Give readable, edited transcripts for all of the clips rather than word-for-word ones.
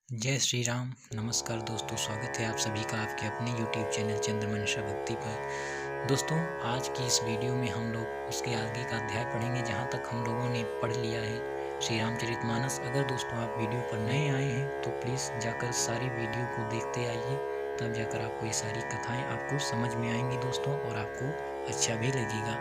जय श्री राम। नमस्कार दोस्तों, स्वागत है आप सभी का आपके अपने YouTube चैनल चंद्रमनीषा भक्ति पर। दोस्तों, आज की इस वीडियो में हम लोग उसके आगे का अध्याय पढ़ेंगे जहां तक हम लोगों ने पढ़ लिया है श्री रामचरितमानस। अगर दोस्तों आप वीडियो पर नए आए हैं तो प्लीज़ जाकर सारी वीडियो को देखते आइए, तब जाकर आपको ये सारी कथाएँ आपको समझ में आएंगी दोस्तों, और आपको अच्छा भी लगेगा।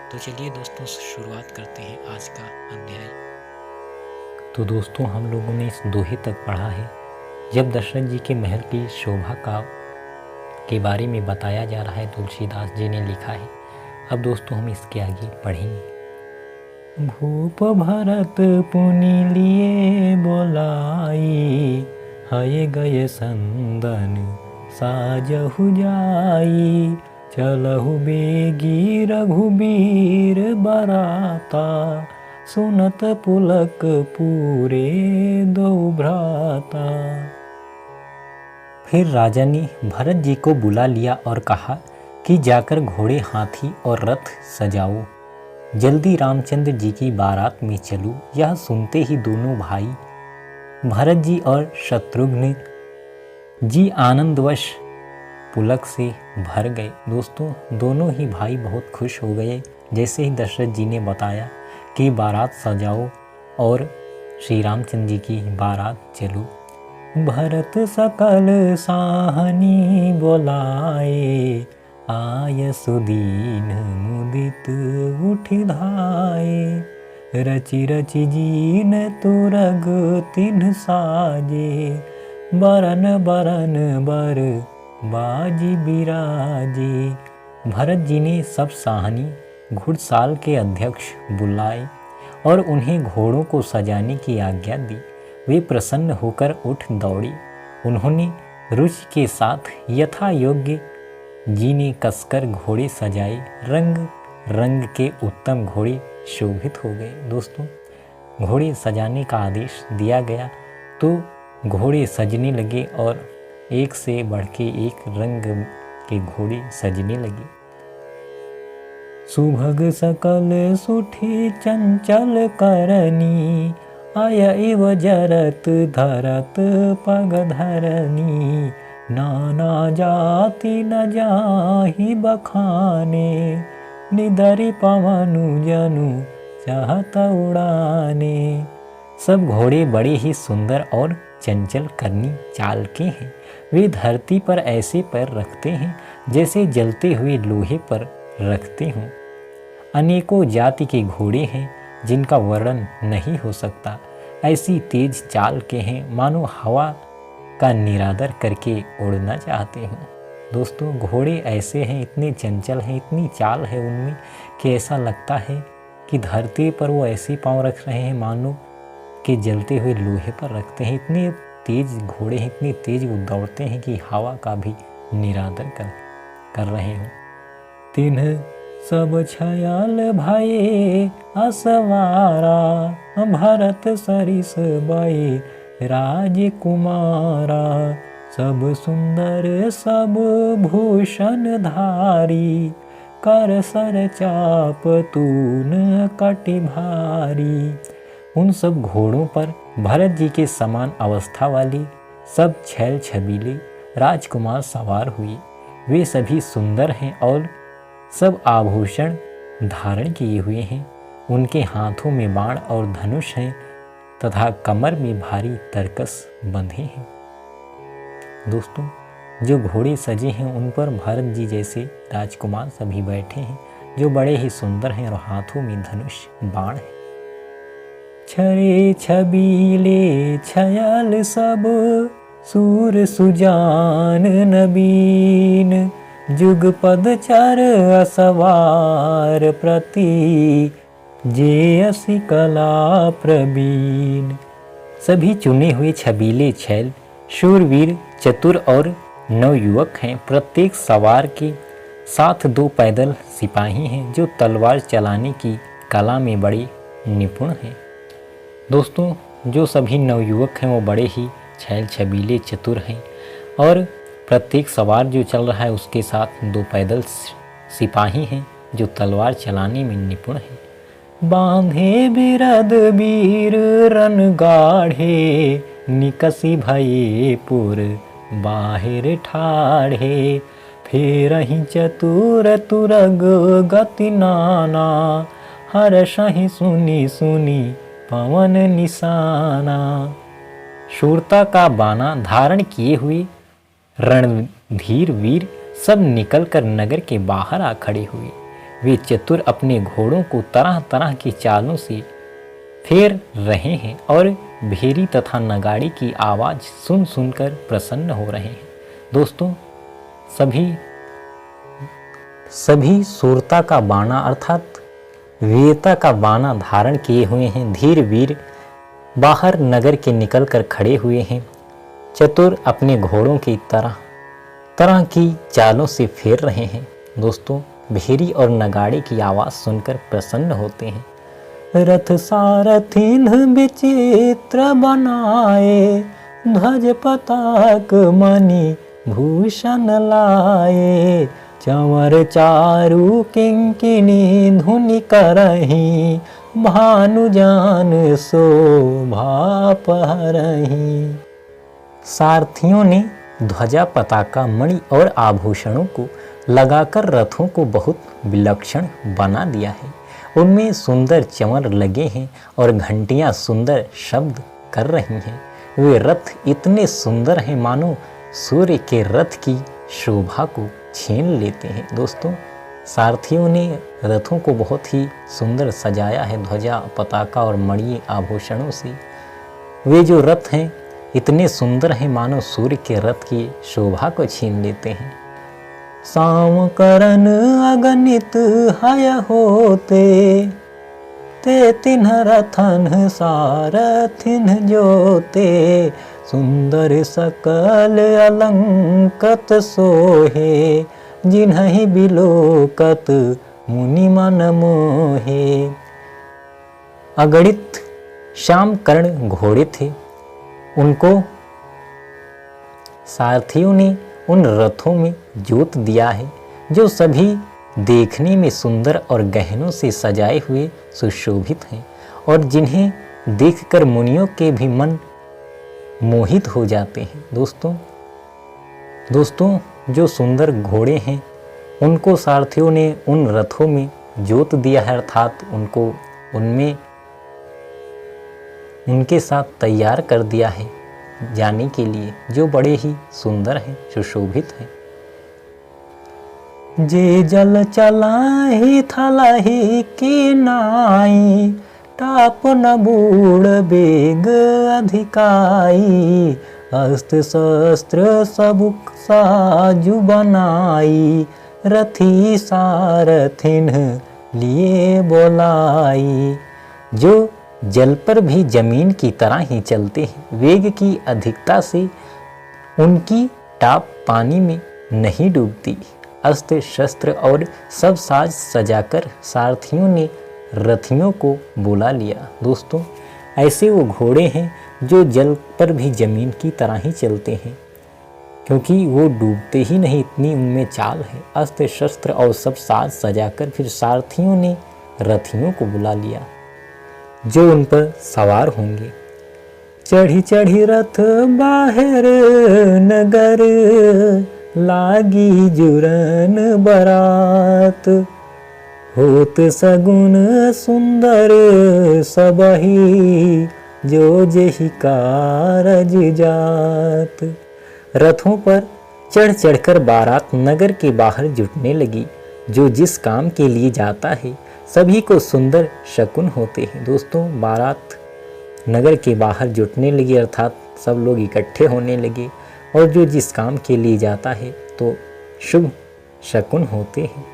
तो चलिए दोस्तों, शुरुआत करते हैं आज का अध्याय। तो दोस्तों, हम लोगों ने इस दोहे तक पढ़ा है जब दशरथ जी के महल की शोभा के बारे में बताया जा रहा है। तुलसीदास जी ने लिखा है। अब दोस्तों हम इसके आगे पढ़ेंगे। भूप भरत पुनि लिए बोलाई, हय गए संदन साजहु जाई, चलहु बेगी रघुबीर बराता, सुनत पुलक पूरे दो भ्राता। फिर राजा ने भरत जी को बुला लिया और कहा कि जाकर घोड़े, हाथी और रथ सजाओ, जल्दी रामचंद्र जी की बारात में चलो। यह सुनते ही दोनों भाई भरत जी और शत्रुघ्न जी आनंदवश पुलक से भर गए। दोस्तों, दोनों ही भाई बहुत खुश हो गए जैसे ही दशरथ जी ने बताया कि बारात सजाओ और श्री रामचंद्र जी की बारात चलो। भरत सकल साहनी बोलाए, आय सुदीन मुदित उठ धाये, रचि रचि जीन तुरग तिन्ह साजे, बरन बरन बर बाजी बिराजे। भरत जी ने सब साहनी घुड़साल के अध्यक्ष बुलाए और उन्हें घोड़ों को सजाने की आज्ञा दी। वे प्रसन्न होकर उठ दौड़े। उन्होंने रुचि के साथ यथा योग्य जी ने कसकर घोड़े सजाए। रंग रंग के उत्तम घोड़े शोभित हो गए। दोस्तों, घोड़े सजाने का आदेश दिया गया तो घोड़े सजने लगे और एक से बढ़ के एक रंग के घोड़े सजने लगे। सुभग सकल सुठी चंचल करनी, आय इव जरत धरत पग धरनी, नाना जाति न जाहि बखाने, निधरि पवनु जनु चाहत उड़ाने। सब घोड़े बड़े ही सुंदर और चंचल करनी चाल के हैं। वे धरती पर ऐसे पैर रखते हैं जैसे जलते हुए लोहे पर रखते हों। अनेकों जाति के घोड़े हैं जिनका वर्णन नहीं हो सकता। ऐसी तेज चाल के हैं मानो हवा का निरादर करके उड़ना चाहते हों। दोस्तों, घोड़े ऐसे हैं, इतने चंचल हैं, इतनी चाल है उनमें कि ऐसा लगता है कि धरती पर वो ऐसे पांव रख रहे हैं मानो कि जलते हुए लोहे पर रखते हैं। इतने तेज घोड़े हैं, इतनी तेज वो दौड़ते हैं कि हवा का भी निरादर कर रहे हों। तिन्ह सब छयाल भये असवारा, भरत सरिस बये राजकुमारा, सब सुंदर सब भूषण धारी, कर सर चाप तून कटि भारी। उन सब घोड़ों पर भरत जी के समान अवस्था वाले सब छैल छबीले राजकुमार सवार हुए। वे सभी सुंदर हैं और सब आभूषण धारण किए हुए हैं। उनके हाथों में बाण और धनुष हैं तथा कमर में भारी तरकस बंधे हैं। दोस्तों, जो घोड़े सजे हैं उन पर भरत जी जैसे राजकुमार सभी बैठे हैं जो बड़े ही सुंदर हैं और हाथों में धनुष बाण है। छरे छबीले छयाल सब, सूर सुजान नबीन, जुगपद चर असवार प्रति, जे असि कला प्रवीण। सभी चुने हुए छबीले छैल शूरवीर, चतुर और नवयुवक हैं। प्रत्येक सवार के साथ 2 पैदल सिपाही हैं जो तलवार चलाने की कला में बड़े निपुण हैं। दोस्तों, जो सभी नवयुवक हैं वो बड़े ही छैल छबीले चतुर हैं और प्रत्येक सवार जो चल रहा है उसके साथ 2 पैदल सिपाही हैं जो तलवार चलाने में निपुण हैं। बांधे बिरद वीर रन गाढ़े, निकसी भये पुर बाहिर ठाढ़े। फेरहि चतुर तुरग गति नाना, हर्षहि सुनी सुनी पवन निशाना। शूरता का बाना धारण किए हुए रणधीर वीर सब निकलकर नगर के बाहर आ खड़े हुए। वे चतुर अपने घोड़ों को तरह तरह की चालों से फेर रहे हैं और भेरी तथा नगाड़ी की आवाज़ सुन सुनकर प्रसन्न हो रहे हैं। दोस्तों, सभी शूरता का बाना अर्थात वीरता का बाना धारण किए हुए हैं। धीर वीर बाहर नगर के निकल कर खड़े हुए हैं। चतुर अपने घोड़ों की तरह तरह की चालों से फेर रहे हैं। दोस्तों, भेरी और नगाड़े की आवाज़ सुनकर प्रसन्न होते हैं। रथ सारथिन विचित्र बनाए, ध्वज पताक मणि भूषण लाए। चंवर चारु किंकिनी धुनि करही, भानु जान शोभा पहरही। सारथियों ने ध्वजा पताका मणि और आभूषणों को लगाकर रथों को बहुत विलक्षण बना दिया है। उनमें सुंदर चंवर लगे हैं और घंटियां सुंदर शब्द कर रही हैं। वे रथ इतने सुंदर हैं मानो सूर्य के रथ की शोभा को छीन लेते हैं। दोस्तों, सारथियों ने रथों को बहुत ही सुंदर सजाया है ध्वजा पताका और मणि आभूषणों से। वे जो रथ हैं इतने सुंदर हैं मानो सूर्य के रथ की शोभा को छीन लेते हैं। साम करन अगणित हय होते, ते तिन्ह रथन सारथिन जोते। सुंदर सकल अलंकृत सोहे, जिन्हि बिलोकत मुनि मन मोहे। अगणित श्याम कर्ण घोड़े थे। उनको सारथियों ने उन रथों में जोत दिया है जो सभी देखने में सुंदर और गहनों से सजाए हुए सुशोभित हैं और जिन्हें देखकर मुनियों के भी मन मोहित हो जाते हैं। दोस्तों, जो सुंदर घोड़े हैं उनको सारथियों ने उन रथों में जोत दिया है, अर्थात उनको उनमें उनके साथ तैयार कर दिया है जाने के लिए, जो बड़े ही सुंदर हैं, सुशोभित हैं। जे जल चलाही थलही की नाई, टाप न बूढ़ बेग अधिकाई। अस्त्र शस्त्र सबुक साजु बनाई, रथी सारथिन लिए बोलाई। जो जल पर भी जमीन की तरह ही चलते हैं, वेग की अधिकता से उनकी टाप पानी में नहीं डूबती। अस्त्र शस्त्र और सब साज सजाकर सारथियों ने रथियों को बुला लिया। दोस्तों, ऐसे वो घोड़े हैं जो जल पर भी जमीन की तरह ही चलते हैं, क्योंकि वो डूबते ही नहीं, इतनी उनमें चाल है। अस्त्र शस्त्र और सब साज सजाकर फिर सारथियों ने रथियों को बुला लिया जो उन पर सवार होंगे। चढ़ी चढ़ी रथ बाहर नगर, लागी जुरन बरात। होत सगुन सुंदर सबही, जो जेहि कारज जात। रथों पर चढ़ चढ़कर बारात नगर के बाहर जुटने लगी। जो जिस काम के लिए जाता है सभी को सुंदर शकुन होते हैं। दोस्तों, बारात नगर के बाहर जुटने लगी, अर्थात सब लोग इकट्ठे होने लगे और जो जिस काम के लिए जाता है तो शुभ शकुन होते हैं।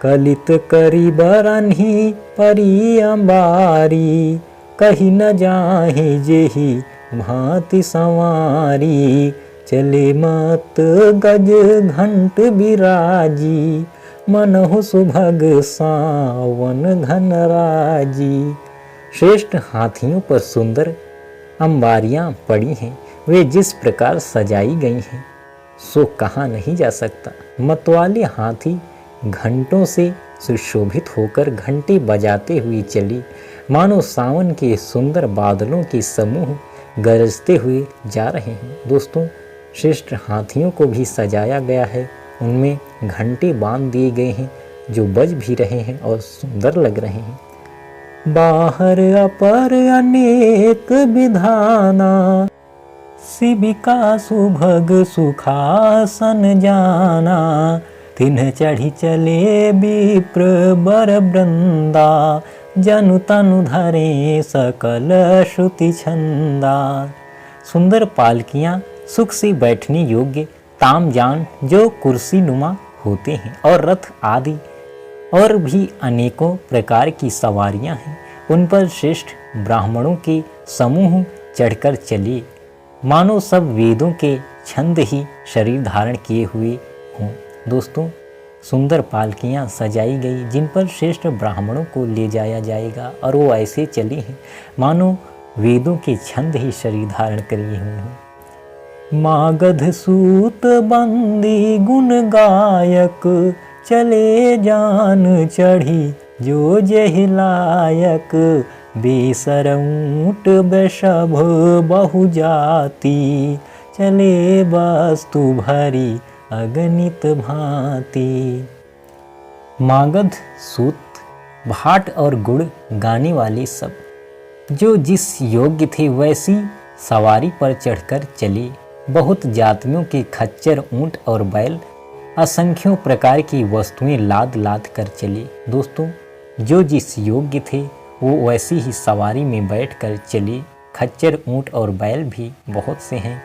कलित करी बरन्ही परी अंबारी, कही न जाहि जेहि भांति संवारी। चले मत गज घंट बिराजी, मनहु सुभग सावन घन राजी। श्रेष्ठ हाथियों पर सुंदर अंबारियां पड़ी हैं, वे जिस प्रकार सजाई गई हैं सो कहा नहीं जा सकता। मतवाले हाथी घंटों से सुशोभित होकर घंटे बजाते हुए चली, मानो सावन के सुंदर बादलों के समूह गरजते हुए जा रहे हैं। दोस्तों, श्रेष्ठ हाथियों को भी सजाया गया है, उनमें घंटे बांध दिए गए हैं जो बज भी रहे हैं और सुंदर लग रहे हैं। बाहर अपर अनेक विधाना, शिबिका सुभग सुखासन जाना, तिन्ह चढ़ी चले विप्र बर वृंदा, जनु तनु धरे सकल श्रुति छंदा। सुंदर पालकियां सुख से बैठने योग्य तामजान जो कुर्सी नुमा होते हैं और रथ आदि और भी अनेकों प्रकार की सवारियां हैं, उन पर श्रेष्ठ ब्राह्मणों के समूह चढ़कर चले, मानो सब वेदों के छंद ही शरीर धारण किए हुए हों। दोस्तों, सुंदर पालकियां सजाई गई जिन पर श्रेष्ठ ब्राह्मणों को ले जाया जाएगा और वो ऐसे चले हैं मानो वेदों के छंद ही शरीर धारण किए हुए हों। मागध सूत बंदी गुण गायक, चले जान चढ़ी जो जहिलायक, बेसर ऊँट वृषभ बहु जाति, चले वस्तु भरी अगणित भांति। मागध सूत भाट और गुड़ गाने वाले सब जो जिस योग्य थे वैसी सवारी पर चढ़कर चले। बहुत जातियों के खच्चर, ऊंट और बैल, असंख्यों प्रकार की वस्तुएं लाद लाद कर चले। दोस्तों, जो जिस योग्य थे वो वैसी ही सवारी में बैठकर चले। खच्चर, ऊंट और बैल भी बहुत से हैं।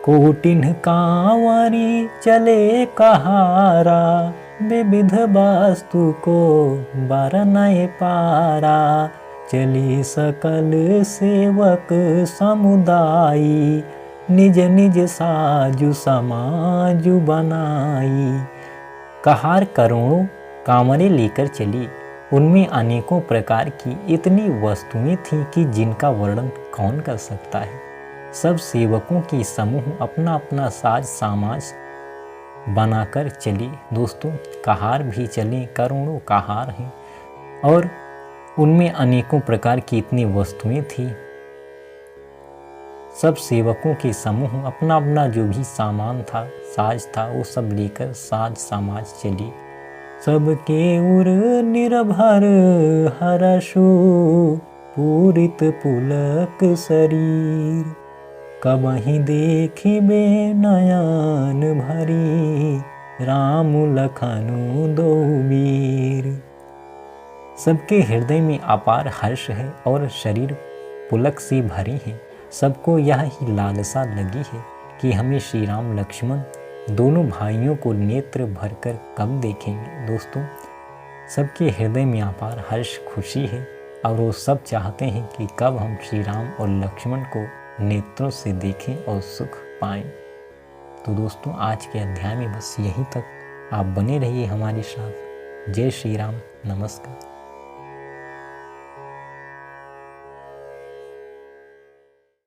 कोटिन कांवरी चले कहारा, विविध वस्तु को बरनए पारा, चली सकल सेवक समुदायी, निज निज साजु समाजु बनाई। कहार करोड़ों कांवरें लेकर चली, उनमें अनेकों प्रकार की इतनी वस्तुएं थीं कि जिनका वर्णन कौन कर सकता है। सब सेवकों के समूह अपना अपना साज सामाज बनाकर चले। दोस्तों, कहार भी चले, करोड़ों कहार हैं और उनमें अनेकों प्रकार की इतनी वस्तुएं थी। सब सेवकों के समूह अपना अपना जो भी सामान था, साज था, वो सब लेकर साज समाज चली। सबके उर निर्भर हरषु, पूरित पुलक शरीर, कबहि देखिबे नयन भरी, राम लखनु दो वीर। सबके हृदय में अपार हर्ष है और शरीर पुलक से भरे हैं। सबको यह ही लालसा लगी है कि हमें श्री राम लक्ष्मण दोनों भाइयों को नेत्र भरकर कब देखेंगे। दोस्तों, सबके हृदय में अपार हर्ष, खुशी है और वो सब चाहते हैं कि कब हम श्री राम और लक्ष्मण को नेत्रों से देखें और सुख पाएं। तो दोस्तों, आज के अध्याय में बस यहीं तक। आप बने रहिए हमारे साथ। जय श्री राम, नमस्कार।